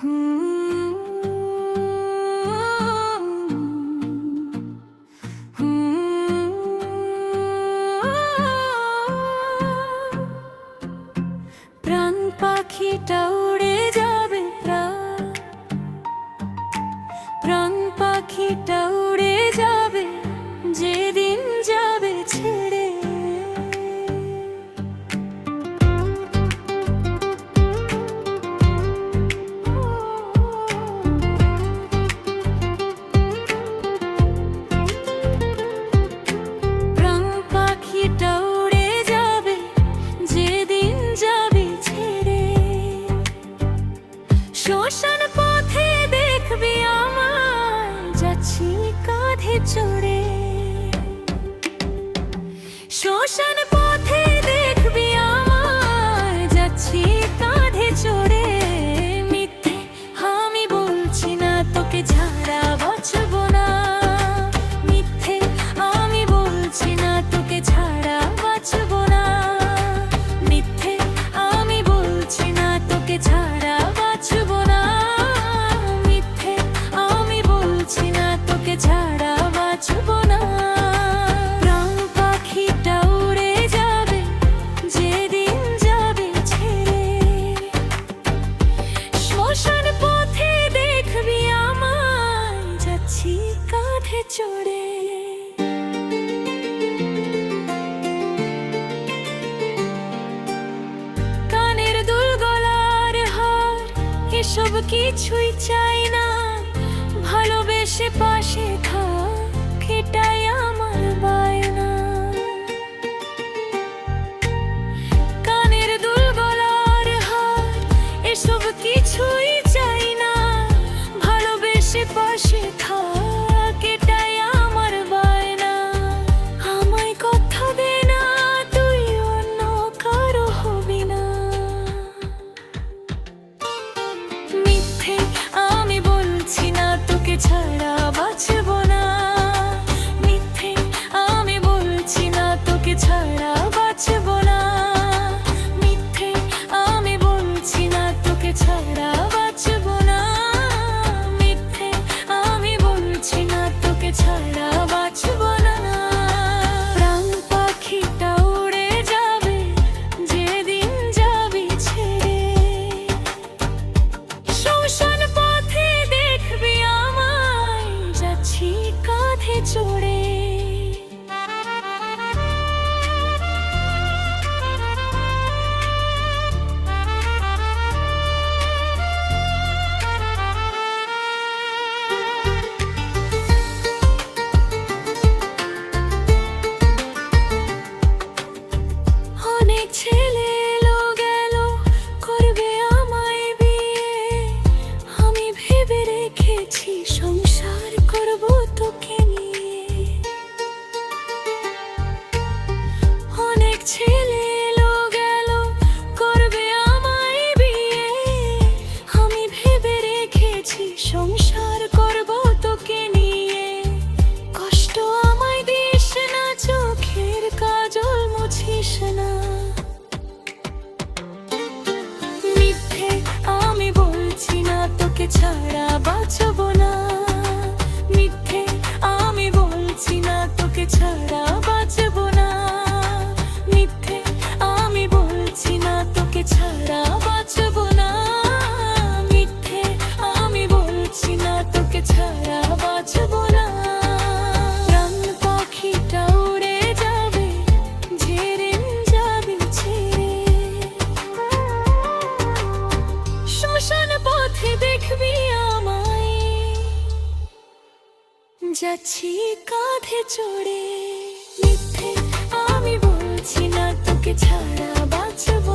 প্রাণ পাখিটা উড়ে যাবে, প্রাণ পাখিটা উড়ে যাবে যেদিন যাবে ছেড়ে। প্রাণ পাখিটা উড়ে যাবে যেদিন যাবে ছেড়ে। শ্মশান পথে দেখবি আমায় যাচ্ছি কাঁধে চড়ে। শ্মশান পথে দেখবি আমায় যাচ্ছি কাঁধে চড়ে। মিথ্যে আমি বলছি না তোকে ছাড়া বাঁচব না, মিথ্যে আমি বলছি না তোকে ছাড়া বাঁচব না, মিথ্যে আমি বলছি না তোকে ছাড়া বাঁচব না, মিথ্যে আমি বলছি না তোকে ছাড়া বাঁচব না। প্রাণ পাখিটা উড়ে যাবে যেদিন যাবে ছেড়ে। শ্মশান পথে দেখবি আমায় যাচ্ছি কাঁধে চড়ে। কানের দুল গলার হার এসব কিছুই চাই না, ভালোবেসে পাশে থাক এটাই আমার বায়না। কানের দুল গলার হার এসব কিছুই চাই না, ভালোবেসে পাশে থাক এটাই আমার বায়না। আমায় কথা দে না তুই অন্য কারো হবি না, মিথ্যে আমি বলছি না তোকে ছাড়া বাঁচব না, মিথ্যে আমি বলছি না তোকে ছাড়া বাঁচব না, মিথ্যে আমি বলছি না তোকে ছাড়া বাঁচব না, মিথ্যে আমি বলছি না তোকে ছাড়া বাঁচব না। প্রাণ পাখিটা উড়ে যাবে যেদিন যাবি ছেড়ে। শ্মশান পথে দেখবি আমায় যাচ্ছি কাঁধে চড়ে। অনেক ছেলে এলো গেল করবে আমায় বিয়ে, আমি ভেবে রেখেছি সংসার করব তোকে নিয়ে। অনেক ছেলে এলো গেল করবে আমায় বিয়ে, আমি ভেবে রেখেছি সংসার করব তোকে নিয়ে। কষ্ট আমায় দিস না, চোখের কাজল মুছিস না, মিথ্যে আমি বলছি না তোকে ছাড়া বাঁচব না, মিথ্যে আমি বলছি না তোকে ছাড়া বাঁচব না, মিথ্যে আমি বলছি না তোকে ছাড়া বাঁচব না, মিথ্যে আমি বলছি না তোকে ছাড়া বাঁচব না। প্রাণ পাখিটা উড়ে যাবে যেদিন যাবি ছেড়ে। শ্মশান পথে দেখবি আমায় যাচ্ছি কাঁধে চড়ে। মিথ্যে আমি বলছি না তোকে ছাড়া বাঁচব